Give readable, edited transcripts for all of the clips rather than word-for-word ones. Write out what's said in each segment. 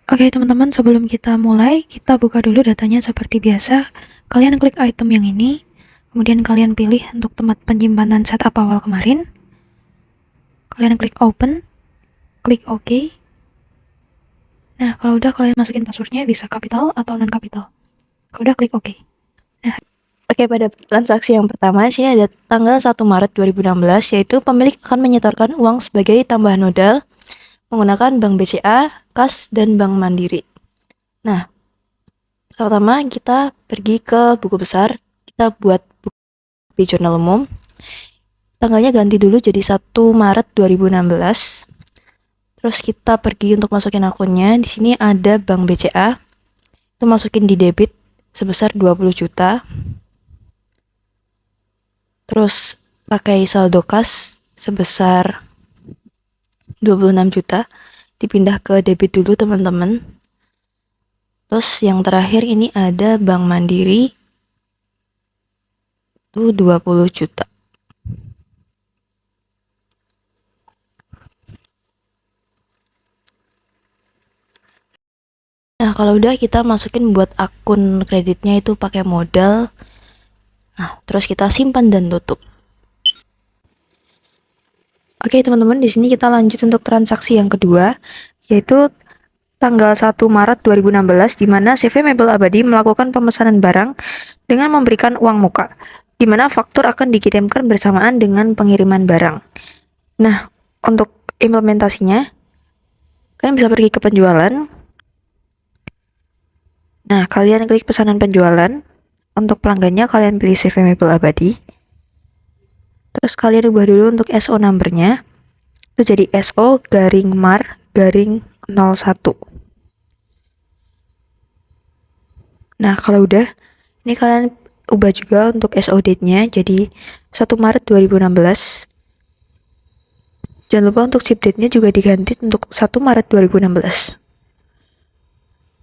Oke teman-teman, sebelum kita mulai, kita buka dulu datanya seperti biasa. Kalian klik item yang ini, kemudian kalian pilih untuk tempat penyimpanan setup awal kemarin. Kalian klik open, klik OK. Nah, kalau udah kalian masukin passwordnya bisa kapital atau non kapital. Kalau udah klik OK. Oke, pada transaksi yang pertama, sini ada tanggal 1 Maret 2016, yaitu pemilik akan menyetorkan uang sebagai tambahan modal menggunakan Bank BCA, Kas, dan Bank Mandiri. Nah, pertama kita pergi ke buku besar, kita buat buku di jurnal umum. Tanggalnya ganti dulu jadi 1 Maret 2016. Terus kita pergi untuk masukin akunnya. Di sini ada Bank BCA. Itu masukin di debit sebesar 20 juta. Terus pakai saldo kas sebesar 26 juta. Dipindah ke debit dulu teman-teman. Terus yang terakhir ini ada Bank Mandiri. Itu 20 juta. Nah, kalau udah kita masukin buat akun kreditnya itu pakai modal. Nah, terus kita simpan dan tutup. Oke, teman-teman, di sini kita lanjut untuk transaksi yang kedua, yaitu tanggal 1 Maret 2016 di mana CV Mebel Abadi melakukan pemesanan barang dengan memberikan uang muka, di mana faktur akan dikirimkan bersamaan dengan pengiriman barang. Nah, untuk implementasinya, kalian bisa pergi ke penjualan. Nah, kalian klik pesanan penjualan. Untuk pelanggannya, kalian pilih CV Mebel Abadi. Terus kalian ubah dulu untuk SO number-nya. Itu jadi SO garing mar garing 01. Nah, kalau udah, ini kalian ubah juga untuk SO date-nya jadi 1 Maret 2016. Jangan lupa untuk ship date-nya juga diganti untuk 1 Maret 2016.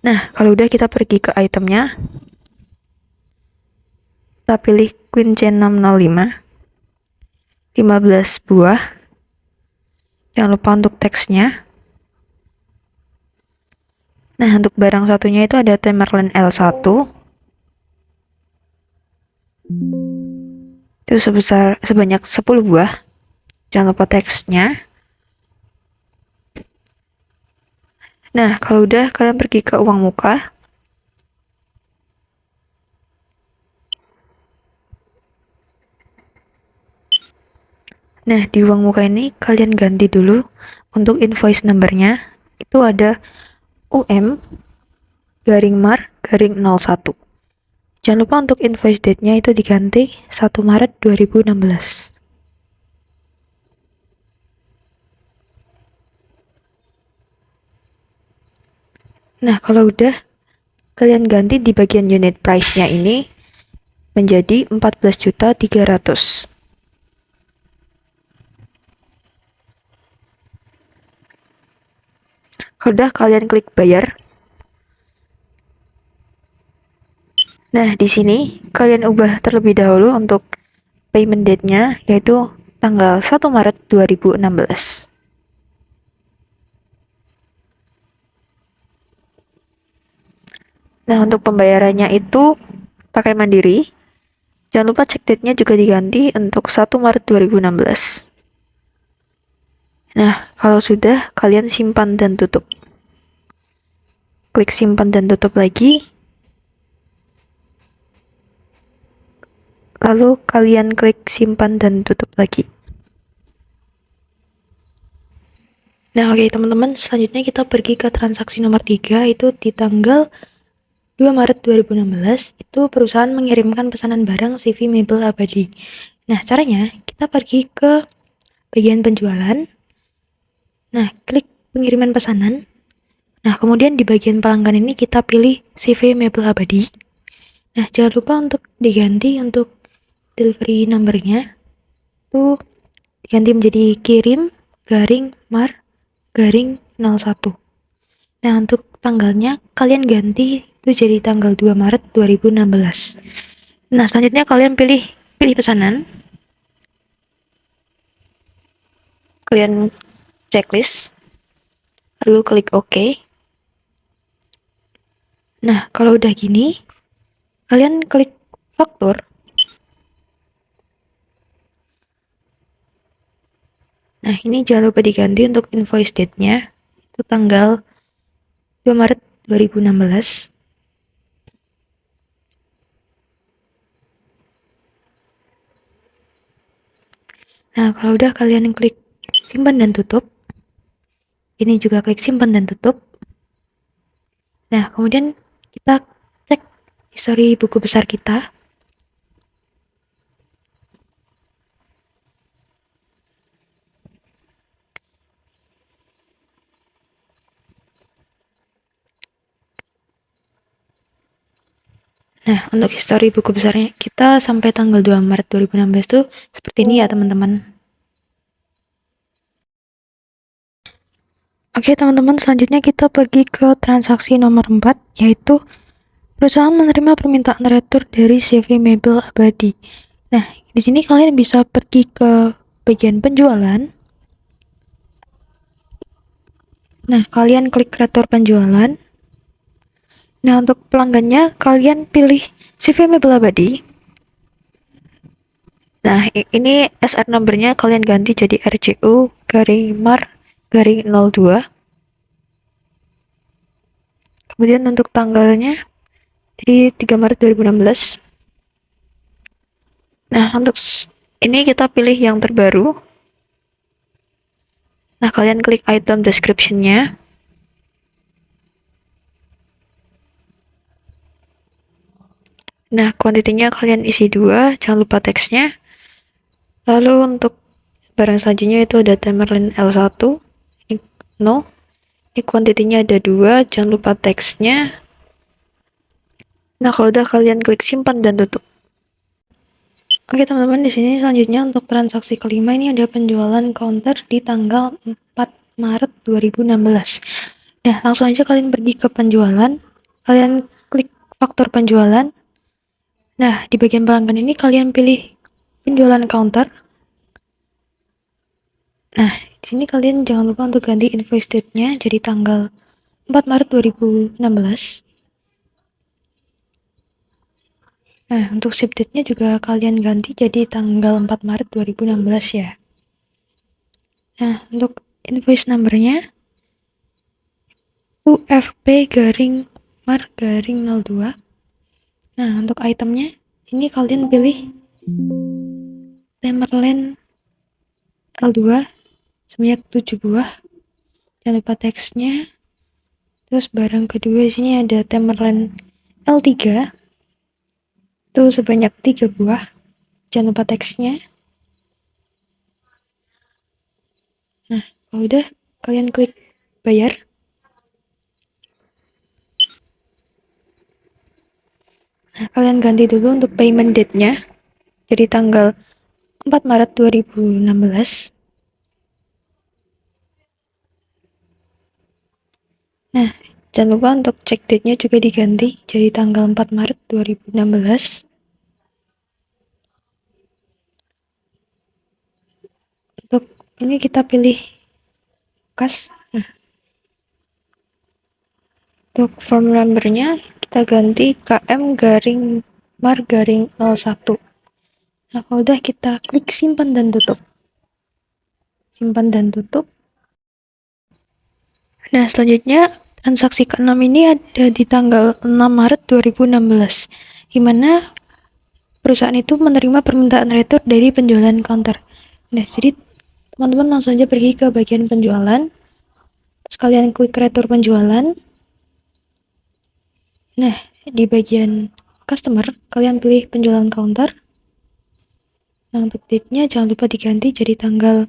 Nah, kalau udah kita pergi ke itemnya. Kita pilih Queen C605. 15 buah. Jangan lupa untuk teksnya. Nah, untuk barang satunya itu ada Tamerlan L1. Itu sebanyak 10 buah. Jangan lupa teksnya. Nah, kalau udah kalian pergi ke uang muka. Nah, di uang muka ini kalian ganti dulu untuk invoice number-nya. Itu ada UM garing mar garing 01. Jangan lupa untuk invoice date-nya itu diganti 1 Maret 2016. Nah, kalau udah kalian ganti di bagian unit price-nya ini menjadi 14.300.000. Kalau udah kalian klik bayar. Nah, di sini kalian ubah terlebih dahulu untuk payment date-nya yaitu tanggal 1 Maret 2016. Nah, untuk pembayarannya itu pakai Mandiri. Jangan lupa check date-nya juga diganti untuk 1 Maret 2016. Nah, kalau sudah, kalian simpan dan tutup. Klik simpan dan tutup lagi. Lalu kalian klik simpan dan tutup lagi. Nah, oke teman-teman, selanjutnya kita pergi ke transaksi nomor 3, itu di tanggal 2 Maret 2016, itu perusahaan mengirimkan pesanan barang CV Mebel Abadi. Nah, caranya kita pergi ke bagian penjualan. Nah, klik pengiriman pesanan. Nah, kemudian di bagian pelanggan ini kita pilih CV Mebel Abadi. Nah, jangan lupa untuk diganti untuk delivery number-nya. Itu diganti menjadi kirim garing mar garing 01. Nah, untuk tanggalnya kalian ganti itu jadi tanggal 2 Maret 2016. Nah, selanjutnya kalian pilih pesanan. Kalian checklist. Lalu klik OK. Nah, kalau udah gini, kalian klik faktur. Nah, ini jangan lupa diganti untuk invoice date-nya. Itu tanggal 2 Maret 2016. Nah, kalau udah kalian klik simpan dan tutup. Ini juga klik simpan dan tutup. Nah, kemudian kita cek histori buku besar kita. Nah, untuk histori buku besarnya kita sampai tanggal 2 Maret 2016 tuh seperti ini ya, teman-teman. Oke, teman-teman, selanjutnya kita pergi ke transaksi nomor 4, yaitu perusahaan menerima permintaan retur dari CV Mebel Abadi. Nah, di sini kalian bisa pergi ke bagian penjualan. Nah, kalian klik retur penjualan. Nah, untuk pelanggannya, kalian pilih CV Mebel Abadi. Nah, ini SR number-nya kalian ganti jadi RCU garing Mar garing 02. Kemudian untuk tanggalnya jadi 3 Maret 2016. Nah, untuk ini kita pilih yang terbaru. Nah, kalian klik item description-nya. Nah, kuantitinya kalian isi 2, jangan lupa teksnya. Lalu untuk barang selanjutnya itu ada Tamerlan L1. Ini no. Ini kuantitinya ada 2, jangan lupa teksnya. Nah, kalau udah kalian klik simpan dan tutup. Oke, teman-teman, di sini selanjutnya untuk transaksi kelima ini ada penjualan counter di tanggal 4 Maret 2016. Nah, langsung aja kalian pergi ke penjualan. Kalian klik faktur penjualan. Nah, di bagian pelanggan ini kalian pilih penjualan counter. Nah, di sini kalian jangan lupa untuk ganti invoice date-nya jadi tanggal 4 Maret 2016. Nah, untuk ship date-nya juga kalian ganti jadi tanggal 4 Maret 2016 ya. Nah, untuk invoice number-nya UFP garing Mar garing 02. Nah, untuk itemnya ini kalian pilih Tamerlan L2 sebanyak 7 buah. Jangan lupa teksnya. Terus barang kedua di sini ada Tamerlan L3 itu sebanyak 3 buah. Jangan lupa teksnya. Nah, kalau udah kalian klik bayar. Nah, kalian ganti dulu untuk payment date-nya jadi tanggal 4 Maret 2016. Nah, jangan lupa untuk check date-nya juga diganti jadi tanggal 4 Maret 2016. Untuk ini kita pilih kas. Nah, untuk form number-nya kita ganti KM garing Mar garing 01. Nah, kalau udah kita klik simpan dan tutup. Simpan dan tutup. Nah, selanjutnya transaksi ke-6 ini ada di tanggal 6 Maret 2016, di mana perusahaan itu menerima permintaan retur dari penjualan counter. Nah, jadi teman-teman langsung aja pergi ke bagian penjualan. Terus kalian klik retur penjualan. Nah, di bagian customer, kalian pilih penjualan counter. Nah, untuk date-nya jangan lupa diganti jadi tanggal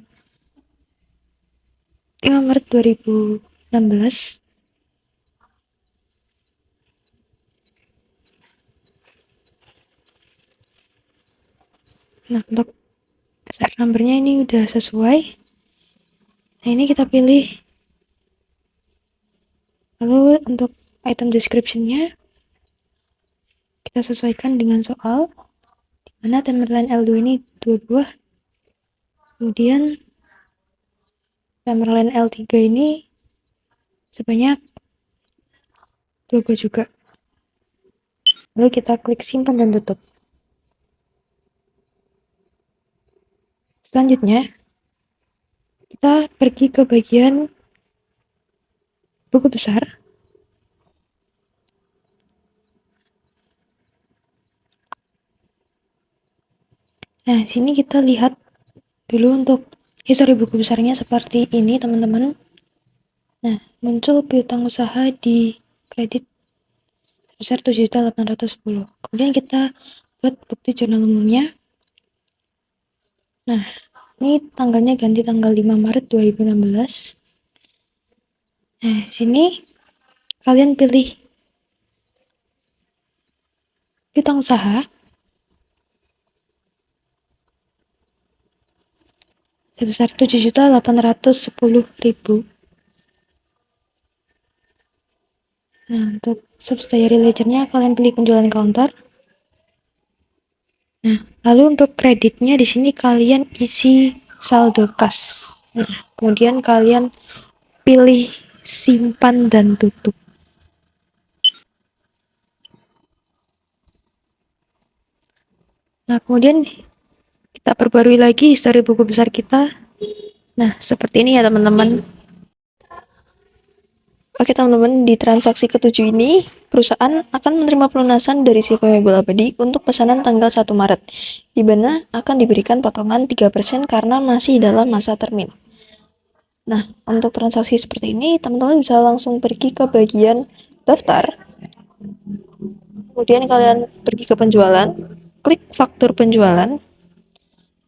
5 Maret 2016. Nah, untuk SR number-nya ini udah sesuai. Nah, ini kita pilih. Lalu untuk item description-nya kita sesuaikan dengan soal di mana Tamerlan L2 ini 2 buah. Kemudian Tamerlan L3 ini sebanyak 2 buah juga. Lalu kita klik simpan dan tutup. Selanjutnya, kita pergi ke bagian buku besar. Nah, di sini kita lihat dulu untuk histori buku besarnya seperti ini, teman-teman. Nah, muncul piutang usaha di kredit sebesar 7.810. Kemudian kita buat bukti jurnal umumnya. Nah, ini tanggalnya ganti tanggal 5 Maret 2016. Nah, sini kalian pilih piutang usaha. Sebesar 7.810.000. Nah, untuk subsidiary ledgernya kalian pilih penjualan counter. Nah, lalu untuk kreditnya di sini kalian isi saldo kas. Nah, kemudian kalian pilih simpan dan tutup. Nah, kemudian kita perbarui lagi histori buku besar kita. Nah, seperti ini ya teman-teman. Oke teman-teman, di transaksi ketujuh ini, perusahaan akan menerima pelunasan dari CV Mebel Abadi untuk pesanan tanggal 1 Maret, di mana akan diberikan potongan 3% karena masih dalam masa termin. Nah, untuk transaksi seperti ini, teman-teman bisa langsung pergi ke bagian daftar, kemudian kalian pergi ke penjualan, klik faktur penjualan.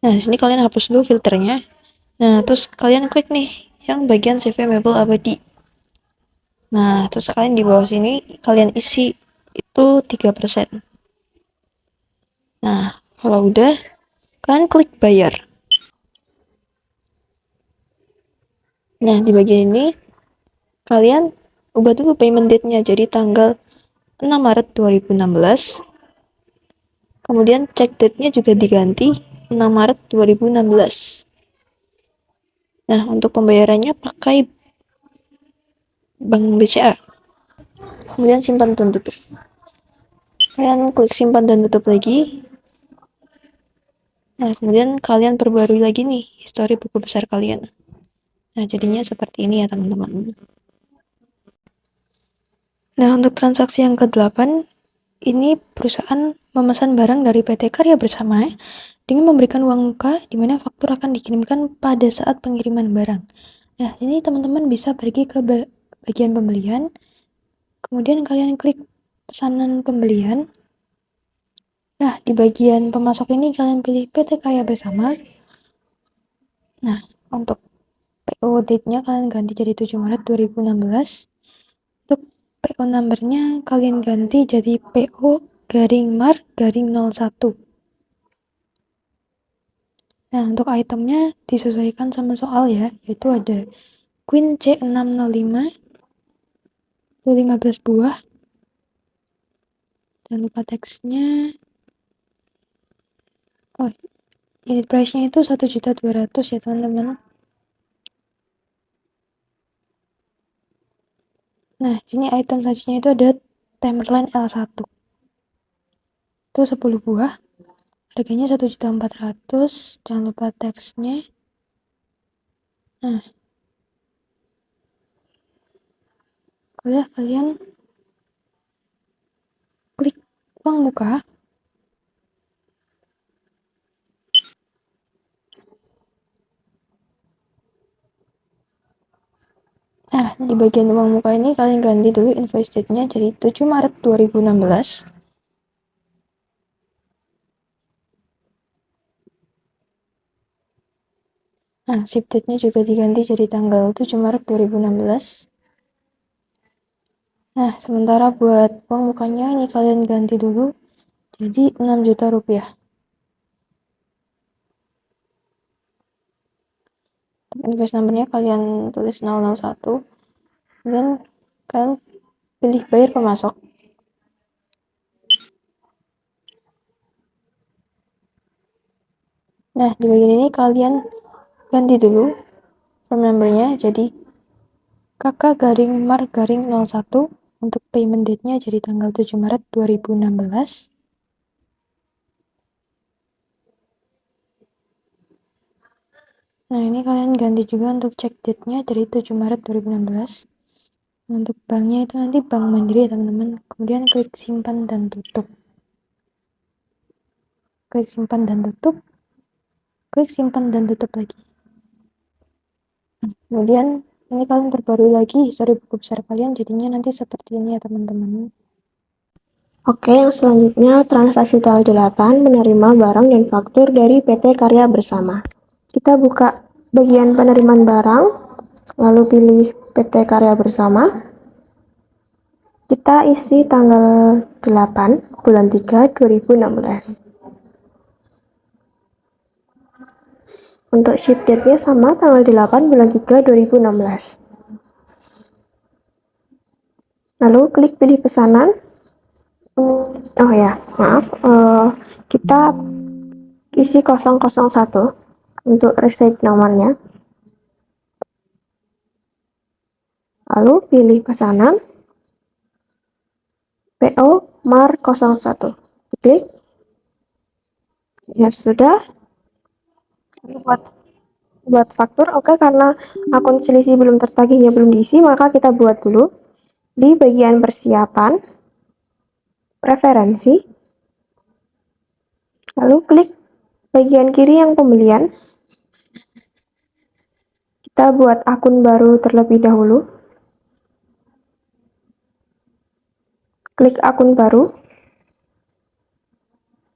Nah, di sini kalian hapus dulu filternya. Nah, terus kalian klik nih yang bagian CV Mebel Abadi. Nah, terus kalian di bawah sini kalian isi itu 3%. Nah, kalau udah, kalian klik bayar. Nah, di bagian ini kalian ubah dulu payment date-nya jadi tanggal 6 Maret 2016. Kemudian check date-nya juga diganti 6 Maret 2016. Nah, untuk pembayarannya pakai Bank BCA. Kemudian simpan dan tutup. Kalian klik simpan dan tutup lagi. Nah, kemudian kalian perbarui lagi nih histori buku besar kalian. Nah, jadinya seperti ini ya teman-teman. Nah, untuk transaksi yang ke-8, ini perusahaan memesan barang dari PT Karya Bersama dengan memberikan uang muka di mana faktur akan dikirimkan pada saat pengiriman barang. Nah, ini teman-teman bisa pergi ke bagian pembelian, kemudian kalian klik pesanan pembelian. Nah, di bagian pemasok ini kalian pilih PT Karya Bersama. Nah, untuk PO date-nya kalian ganti jadi 7 Maret 2016. Untuk PO number-nya kalian ganti jadi PO garing Mar garing 01. Nah, untuk itemnya disesuaikan sama soal ya, yaitu ada Queen C605 itu 15 buah. Jangan lupa teksnya. Oh, unit price-nya itu 1.200.000 ya teman-teman. Nah, sini item selanjutnya itu ada Tamerlane L1. Itu 10 buah. Harganya 1.400.000. Jangan lupa teksnya. Nah, kalian klik uang muka. Nah, di bagian uang muka ini kalian ganti dulu invoice date-nya jadi 7 Maret 2016. Nah, ship date-nya juga diganti jadi tanggal 7 Maret 2016. Nah, sementara buat uang mukanya ini kalian ganti dulu jadi 6 juta rupiah. Invoice number-nya kalian tulis 001. Kemudian kalian pilih bayar pemasok. Nah, di bagian ini kalian ganti dulu form number-nya jadi KK garing Mar garing 01. untuk payment date-nya jadi tanggal 7 Maret 2016. Nah, ini kalian ganti juga untuk check date-nya dari 7 Maret 2016. Untuk banknya itu nanti Bank Mandiri ya teman-teman. Kemudian klik simpan dan tutup. Klik simpan dan tutup. Klik simpan dan tutup lagi. Kemudian ini kalian perbarui lagi histori buku besar kalian, jadinya nanti seperti ini ya teman-teman. Oke, yang selanjutnya transaksi tanggal 8 menerima barang dan faktur dari PT Karya Bersama. Kita buka bagian penerimaan barang, lalu pilih PT Karya Bersama. Kita isi tanggal 8 bulan 3 2016. Untuk ship date-nya sama, tanggal 8 bulan 3 2016. Lalu klik pilih pesanan. Oh ya, maaf, kita isi 001 untuk receipt nomornya. Lalu pilih pesanan PO Mar 01. Klik. Ya sudah. Buat faktur, oke, karena akun selisih belum tertagihnya belum diisi, maka kita buat dulu di bagian persiapan, preferensi, lalu klik bagian kiri yang pembelian. Kita buat akun baru terlebih dahulu. Klik akun baru.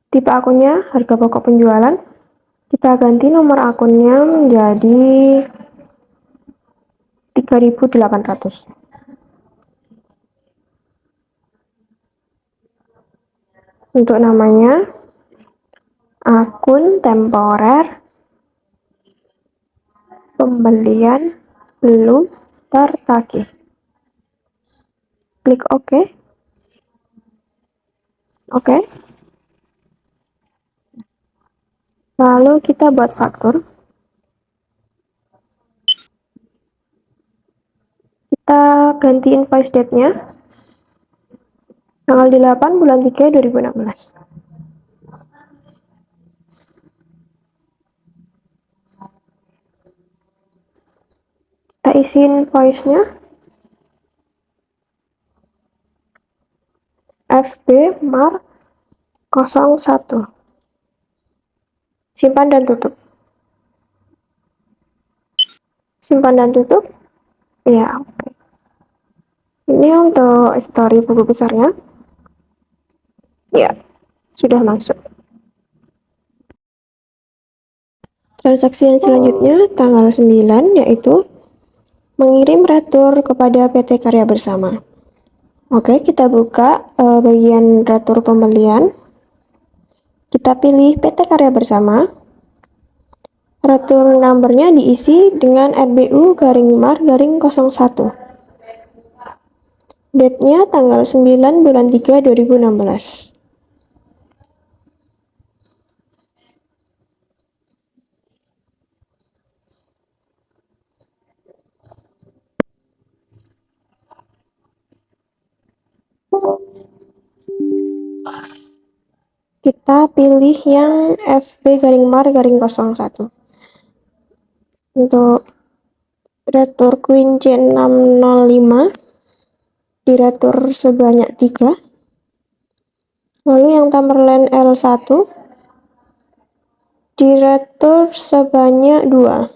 Tipe akunnya harga pokok penjualan. Kita ganti nomor akunnya menjadi 3.800. Untuk namanya akun temporer pembelian belum tertagih. Klik OK. Oke. Lalu kita buat faktur. Kita ganti invoice date-nya tanggal 8 bulan 3 2016. Kita isi invoice-nya. FB Mar 01. Simpan dan tutup. Simpan dan tutup. Ya, oke. Ini untuk histori buku besarnya. Ya, sudah masuk. Transaksi yang selanjutnya tanggal 9, yaitu mengirim retur kepada PT Karya Bersama. Oke, kita buka bagian retur pembelian. Kita pilih PT Karya Bersama. Retur numbernya diisi dengan RBU-MAR-01. Date-nya tanggal 9 bulan 3 2016. Kita pilih yang FB-MAR-01. Untuk retur Queen C605 diretur sebanyak 3. Lalu yang Tamerlan L1 diretur sebanyak 2.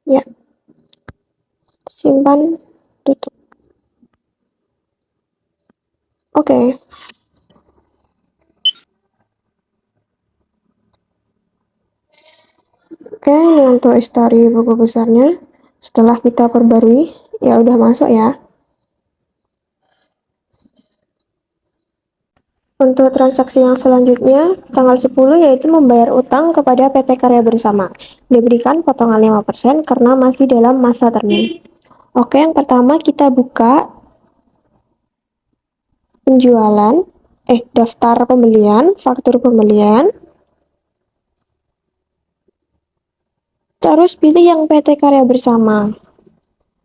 Ya. Simpan, tutup. Oke. Oke, ini untuk histori buku besarnya. Setelah kita perbarui, ya udah masuk ya. Untuk transaksi yang selanjutnya, tanggal 10, yaitu membayar utang kepada PT Karya Bersama. Diberikan potongan 5% karena masih dalam masa termin. Oke, yang pertama kita buka penjualan, daftar pembelian, faktur pembelian. Terus pilih yang PT Karya Bersama.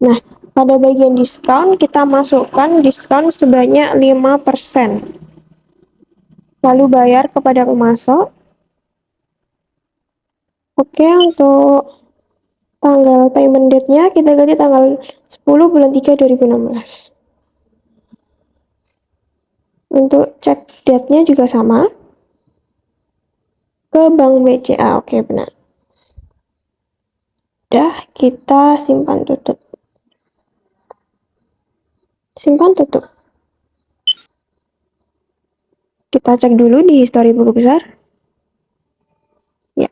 Nah, pada bagian diskon kita masukkan diskon sebanyak 5%. Lalu bayar kepada pemasok. Oke, untuk tanggal payment date-nya kita ganti tanggal 10 bulan 3 2016. Untuk cek date-nya juga sama. Ke Bank BCA, oke benar. Udah, kita simpan tutup. Simpan tutup. Kita cek dulu di histori buku besar. Ya.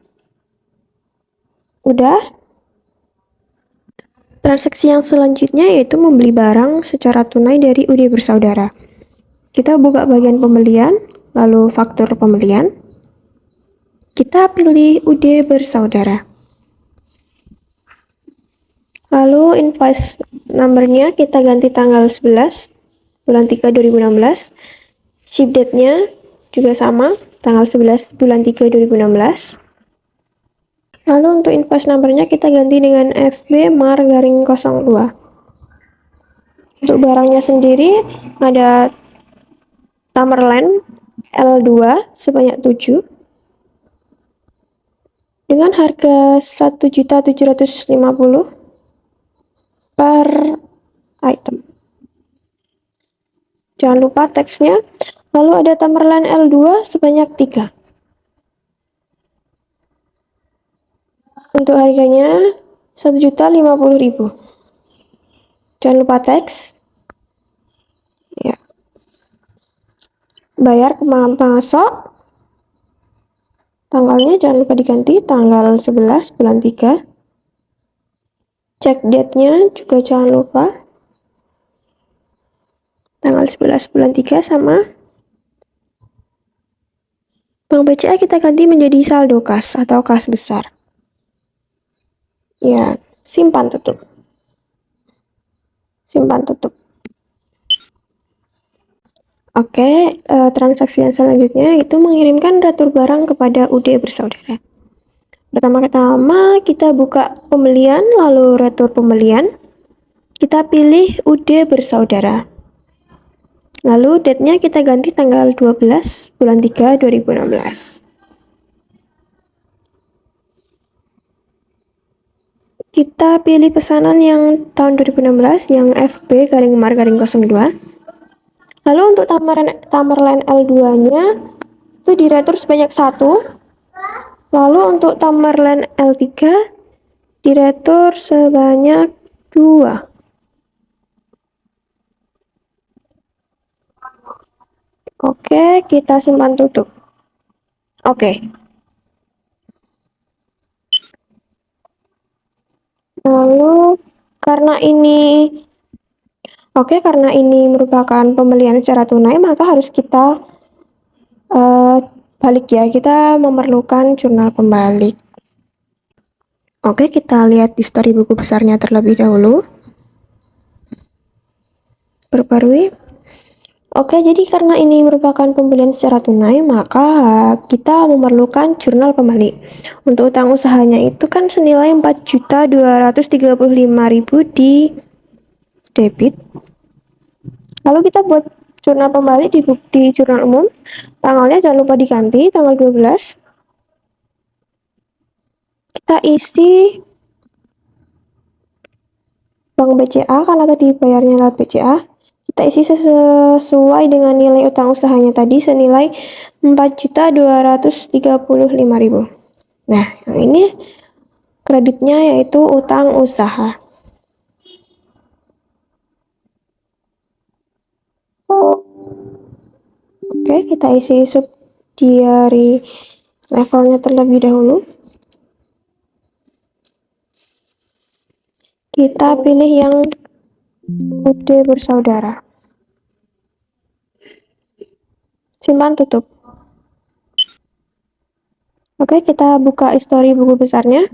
Udah. Transaksi yang selanjutnya yaitu membeli barang secara tunai dari UD Bersaudara. Kita buka bagian pembelian, lalu faktur pembelian. Kita pilih UD Bersaudara. Lalu invoice number-nya kita ganti tanggal 11 bulan 3 2016. Ship date-nya juga sama, tanggal 11 bulan 3 2016. Lalu untuk invoice number-nya kita ganti dengan FB Mar-02. Untuk barangnya sendiri ada Tamerlan L2 sebanyak 7 dengan harga 1.750.000 per item. Jangan lupa teksnya. Lalu ada Tamerlan L2 sebanyak 3. Untuk harganya 1.050.000. Jangan lupa teks. Ya. Bayar ke pemasok. Tanggalnya jangan lupa diganti tanggal 11 bulan 3. Cek date-nya juga jangan lupa. Tanggal 11 bulan 3 sama. Bank BCA kita ganti menjadi saldo kas atau kas besar. Ya, simpan tutup. Simpan tutup. Oke, transaksi yang selanjutnya itu mengirimkan retur barang kepada UD Bersaudara. Pertama-tama kita buka pembelian, lalu retur pembelian. Kita pilih UD Bersaudara. Lalu date-nya kita ganti tanggal 12 bulan 3 2016. Kita pilih pesanan yang tahun 2016 yang FB garing Mar garing 02. Lalu untuk Tamerlan L2-nya itu diretur sebanyak 1. Lalu untuk Tamerlan L3 diretur sebanyak 2. Oke, kita simpan tutup. Oke. Lalu karena ini merupakan pembelian secara tunai, maka harus kita balik ya. Kita memerlukan jurnal pembalik. Oke, kita lihat histori buku besarnya terlebih dahulu. Perbarui. Oke, jadi karena ini merupakan pembelian secara tunai, maka kita memerlukan jurnal pembalik. Untuk utang usahanya itu kan senilai 4.235.000 di debit. Lalu kita buat jurnal pembalik di jurnal umum. Tanggalnya jangan lupa diganti, tanggal 12. Kita isi Bank BCA, karena tadi bayarnya lewat BCA. Kita isi sesuai dengan nilai utang usahanya tadi senilai 4.235.000. Nah, yang ini kreditnya yaitu utang usaha. Oke, kita isi subsidiary levelnya terlebih dahulu. Kita pilih yang UD Bersaudara. Simpan tutup. Oke, kita buka histori buku besarnya.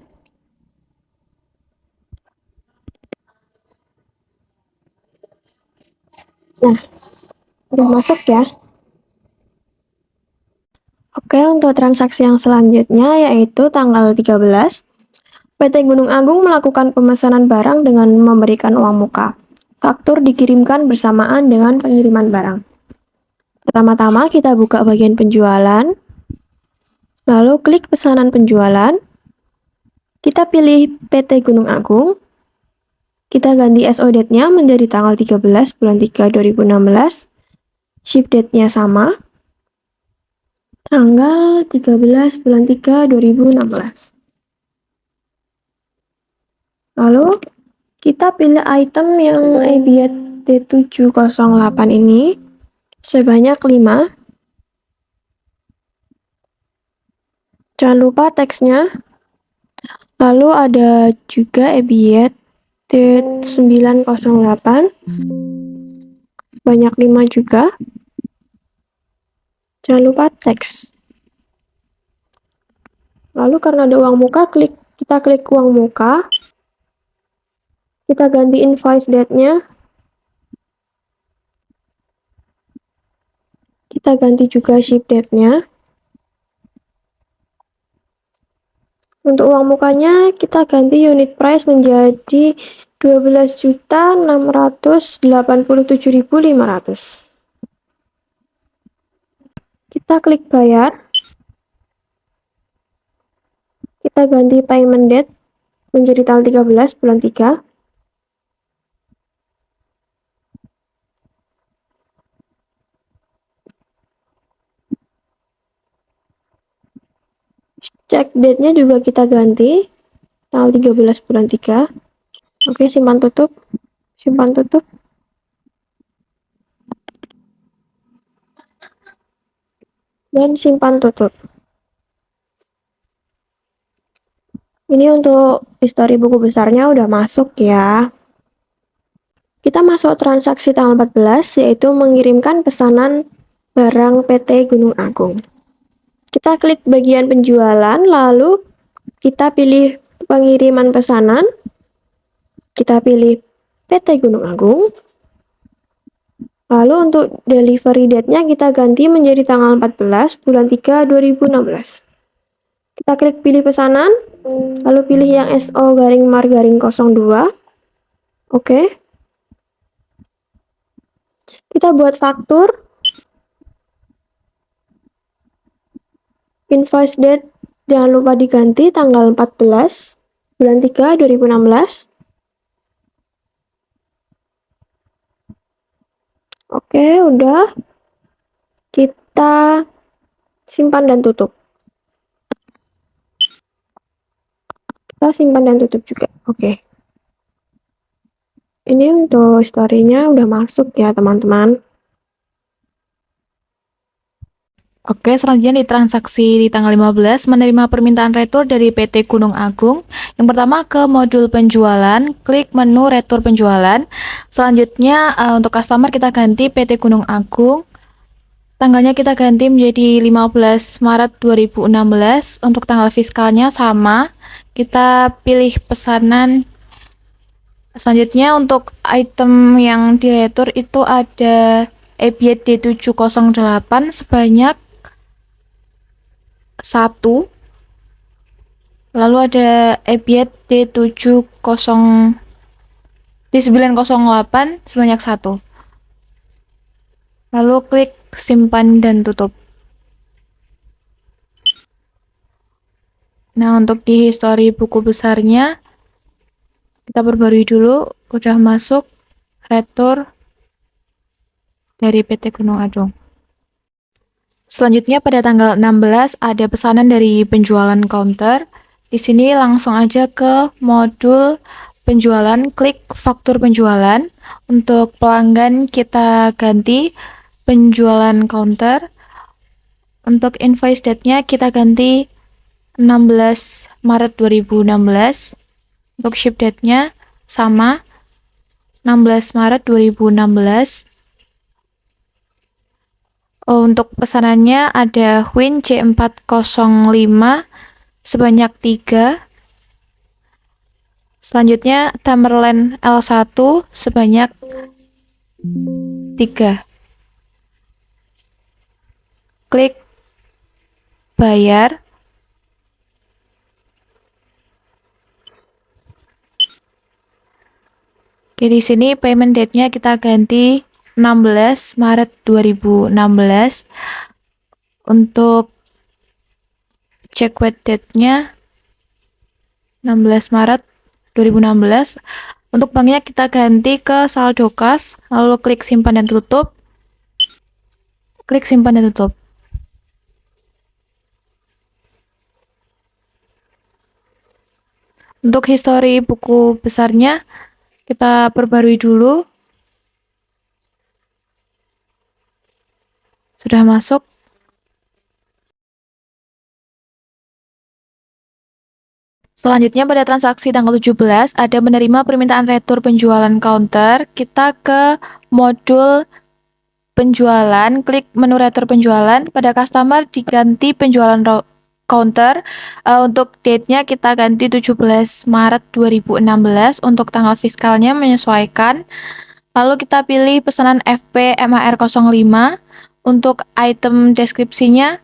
Nah, udah masuk ya. Oke, untuk transaksi yang selanjutnya yaitu tanggal 13 PT Gunung Agung melakukan pemesanan barang dengan memberikan uang muka. Faktur dikirimkan bersamaan dengan pengiriman barang. Pertama-tama kita buka bagian penjualan, lalu klik pesanan penjualan. Kita pilih PT Gunung Agung. Kita ganti SO date-nya menjadi tanggal 13 bulan 3 2016. Ship date-nya sama. Tanggal 13 bulan 3 2016. Lalu kita pilih item yang EBIT D708 ini sebanyak 5. Jangan lupa teksnya. Lalu ada juga EBIT D908 sebanyak 5 juga. Jangan lupa teks. Lalu karena ada uang muka, kita klik uang muka. Kita ganti invoice date-nya. Kita ganti juga ship date-nya. Untuk uang mukanya, kita ganti unit price menjadi 12.687.500. Kita klik bayar. Kita ganti payment date menjadi tanggal 13 bulan 3. Check date-nya juga kita ganti tanggal 13 bulan 3. Oke, simpan tutup. Simpan tutup. Dan simpan tutup. Ini untuk histori buku besarnya udah masuk ya. Kita masuk transaksi tanggal 14, yaitu mengirimkan pesanan barang PT Gunung Agung. Kita klik bagian penjualan, lalu kita pilih pengiriman pesanan. Kita pilih PT Gunung Agung. Lalu untuk delivery date-nya kita ganti menjadi tanggal 14 bulan 3 2016. Kita klik pilih pesanan, lalu pilih yang SO_MAR_02. Oke. Kita buat faktur. Invoice date jangan lupa diganti tanggal 14 bulan 3 2016. Oke, udah. Kita simpan dan tutup. Kita simpan dan tutup juga. Oke. Ini untuk historinya udah masuk ya, teman-teman. Oke, selanjutnya di transaksi di tanggal 15 menerima permintaan retur dari PT Gunung Agung. Yang pertama ke modul penjualan, klik menu retur penjualan. Selanjutnya untuk customer kita ganti PT Gunung Agung. Tanggalnya kita ganti menjadi 15 Maret 2016. Untuk tanggal fiskalnya sama. Kita pilih pesanan. Selanjutnya untuk item yang diretur itu ada EBIT D708 sebanyak 1. Lalu ada EBIT D908 sebanyak 1. Lalu klik simpan dan tutup. Nah, untuk di histori buku besarnya kita perbarui dulu, udah masuk retur dari PT Gunung Agung. Selanjutnya pada tanggal 16 ada pesanan dari penjualan counter. Di sini langsung aja ke modul penjualan, klik faktur penjualan. Untuk pelanggan kita ganti penjualan counter. Untuk invoice date-nya kita ganti 16 Maret 2016. Untuk ship date-nya sama 16 Maret 2016. Untuk pesanannya ada Win C405 sebanyak 3. Selanjutnya Tamerlan L1 sebanyak 3. Klik bayar. Oke, di sini payment date-nya kita ganti 16 Maret 2016. Untuk check wait date-nya 16 Maret 2016. Untuk banknya kita ganti ke saldo kas, lalu klik simpan dan tutup. Klik simpan dan tutup. Untuk histori buku besarnya kita perbarui dulu. Sudah masuk. Selanjutnya pada transaksi tanggal 17 ada menerima permintaan retur penjualan counter. Kita ke modul penjualan, klik menu retur penjualan. Pada customer diganti penjualan counter. Untuk date-nya kita ganti 17 Maret 2016. Untuk tanggal fiskalnya menyesuaikan. Lalu kita pilih pesanan FP MAR 05. Untuk item deskripsinya,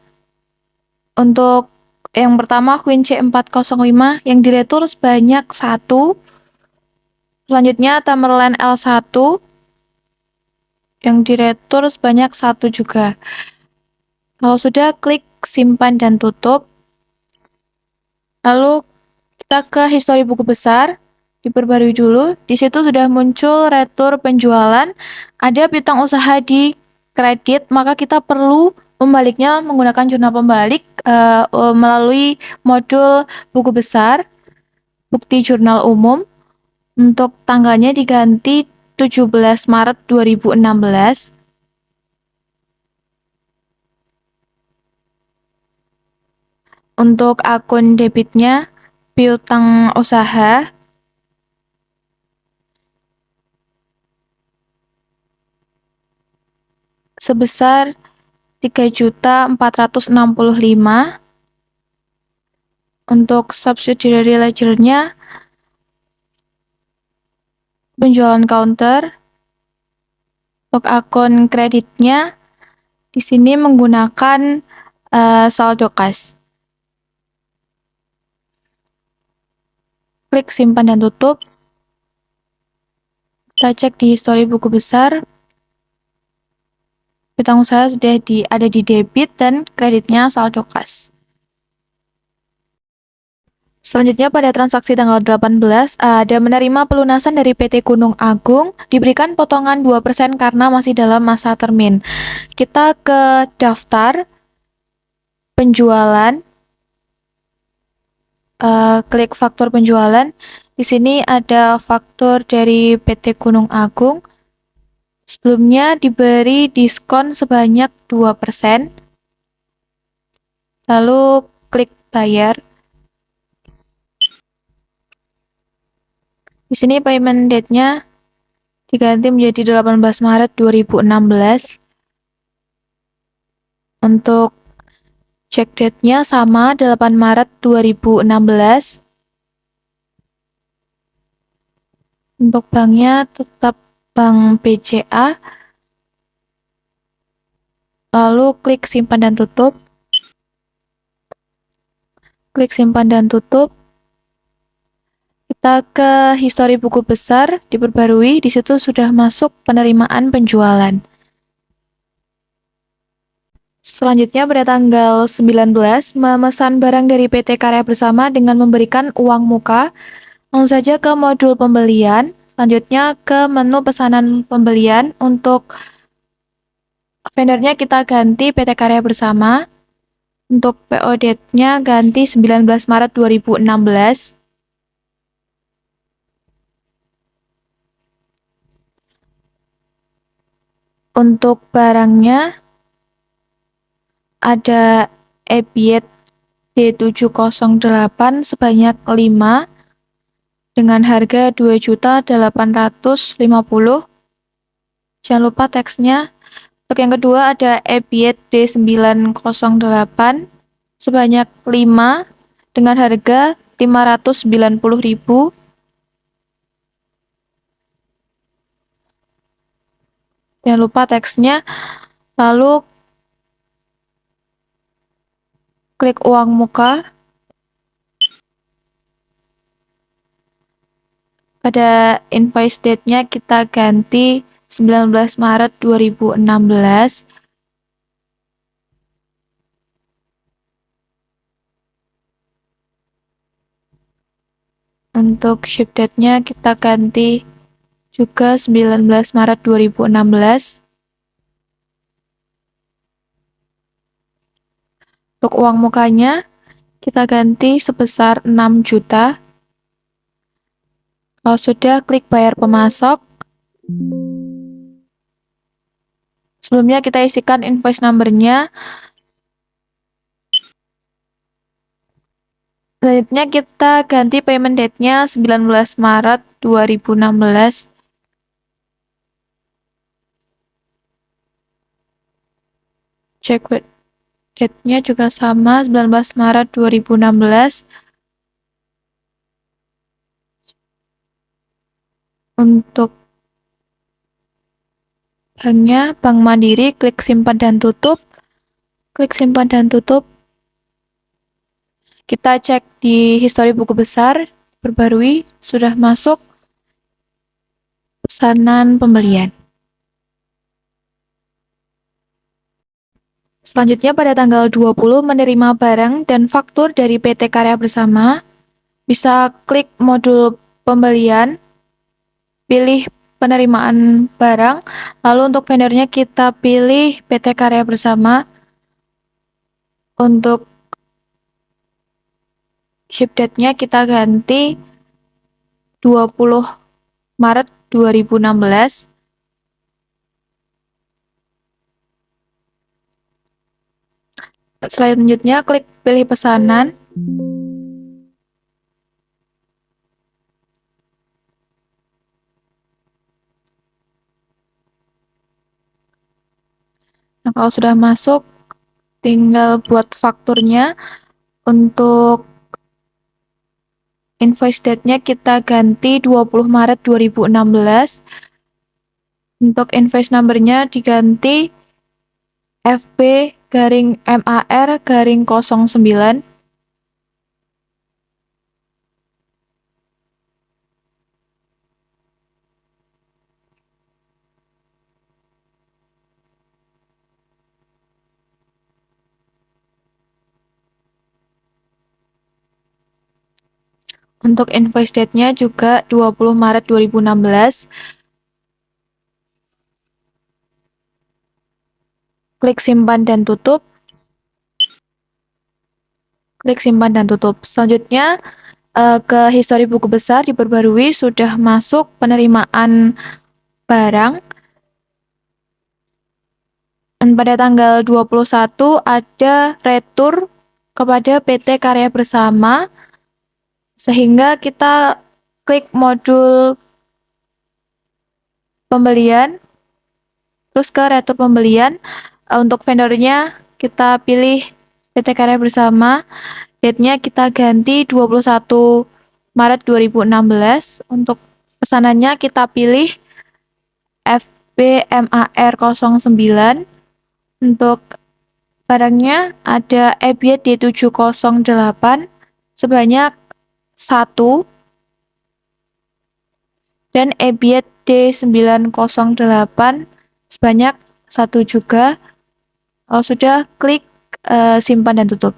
untuk yang pertama Queen C405 yang diretur sebanyak 1. Selanjutnya Tamerlan L1 yang diretur sebanyak 1 juga. Kalau sudah, klik simpan dan tutup. Lalu kita ke histori buku besar, diperbarui dulu. Di situ sudah muncul retur penjualan, ada piutang usaha di kredit, maka kita perlu membaliknya menggunakan jurnal pembalik melalui modul buku besar, bukti jurnal umum. Untuk tanggalnya diganti 17 Maret 2016. Untuk akun debitnya piutang usaha sebesar 3.465.000. Untuk subsidiary ledger-nya penjualan counter. Untuk akun kreditnya di sini menggunakan saldo kas. Klik simpan dan tutup. Kita cek di histori buku besar. Piutang usaha sudah ada di debit dan kreditnya saldo kas. Selanjutnya pada transaksi tanggal 18 ada menerima pelunasan dari PT Gunung Agung, diberikan potongan 2% karena masih dalam masa termin. Kita ke daftar penjualan, klik faktur penjualan. Di sini ada faktur dari PT Gunung Agung. Sebelumnya diberi diskon sebanyak 2%. Lalu klik bayar. Di sini payment date-nya diganti menjadi 18 Maret 2016. Untuk check date-nya sama 8 Maret 2016. Untuk banknya tetap Bank BCA. Lalu klik simpan dan tutup. Klik simpan dan tutup. Kita ke histori buku besar, diperbarui. Di situ sudah masuk penerimaan penjualan. Selanjutnya pada tanggal 19 memesan barang dari PT Karya Bersama dengan memberikan uang muka. Langsung saja ke modul pembelian. Selanjutnya ke menu pesanan pembelian. Untuk vendornya kita ganti PT Karya Bersama. Untuk PO date-nya ganti 19 Maret 2016. Untuk barangnya ada Ebiet D708 sebanyak 5 dengan harga 2.850.000. Jangan lupa teksnya. Untuk yang kedua ada Ebiet D908 sebanyak 5 dengan harga 590.000. Jangan lupa teksnya. Lalu klik uang muka. Pada invoice date-nya kita ganti 19 Maret 2016. Untuk ship date-nya kita ganti juga 19 Maret 2016. Untuk uang mukanya kita ganti sebesar 6 juta. Kalau sudah, klik bayar pemasok. Sebelumnya kita isikan invoice number-nya. Selanjutnya kita ganti payment date-nya 19 Maret 2016. Check date-nya juga sama, 19 Maret 2016. Untuk banknya, Bank Mandiri, klik simpan dan tutup. Klik simpan dan tutup. Kita cek di histori buku besar, perbarui, sudah masuk pesanan pembelian. Selanjutnya pada tanggal 20 menerima barang dan faktur dari PT Karya Bersama. Bisa klik modul pembelian, pilih penerimaan barang, lalu untuk vendornya kita pilih PT Karya Bersama. Untuk ship date-nya kita ganti 20 Maret 2016. Selanjutnya klik pilih pesanan. Nah, kalau sudah masuk, tinggal buat fakturnya. Untuk invoice date-nya kita ganti 20 Maret 2016. Untuk invoice number-nya diganti FB-MAR-09. Untuk invoice date-nya juga 20 Maret 2016. Klik simpan dan tutup. Klik simpan dan tutup. Selanjutnya ke histori buku besar diperbarui, sudah masuk penerimaan barang. Dan pada tanggal 21 ada retur kepada PT Karya Bersama, sehingga kita klik modul pembelian, terus ke retur pembelian. Untuk vendornya kita pilih PT Karya Bersama, date-nya kita ganti 21 Maret 2016. Untuk pesanannya kita pilih FBMAR09. Untuk barangnya ada EBIT D708 sebanyak 1 dan EBIT D908 sebanyak 1 juga. Kalau sudah, klik simpan dan tutup.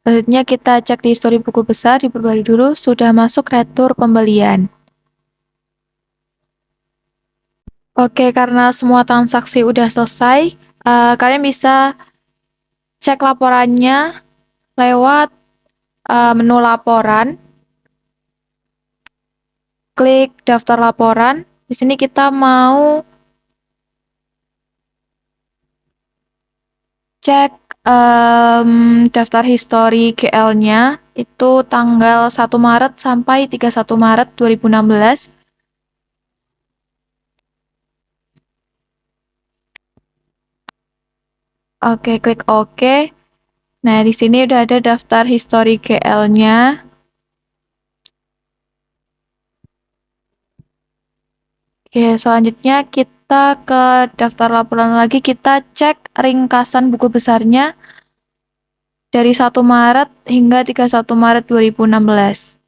Selanjutnya kita cek di histori buku besar, diperbarui dulu, sudah masuk retur pembelian. Oke, karena semua transaksi udah selesai, kalian bisa cek laporannya lewat menu laporan. Klik daftar laporan. Di sini kita mau cek daftar histori GL-nya itu tanggal 1 Maret sampai 31 Maret 2016. Oke, klik OK. Nah, di sini udah ada daftar histori GL-nya. Oke, selanjutnya kita ke daftar laporan lagi, kita cek ringkasan buku besarnya. dari 1 Maret hingga 31 Maret 2016.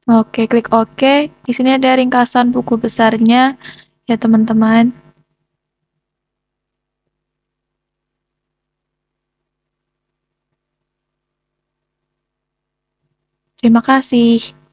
Oke, klik OK. Di sini ada ringkasan buku besarnya ya, teman-teman. Terima kasih.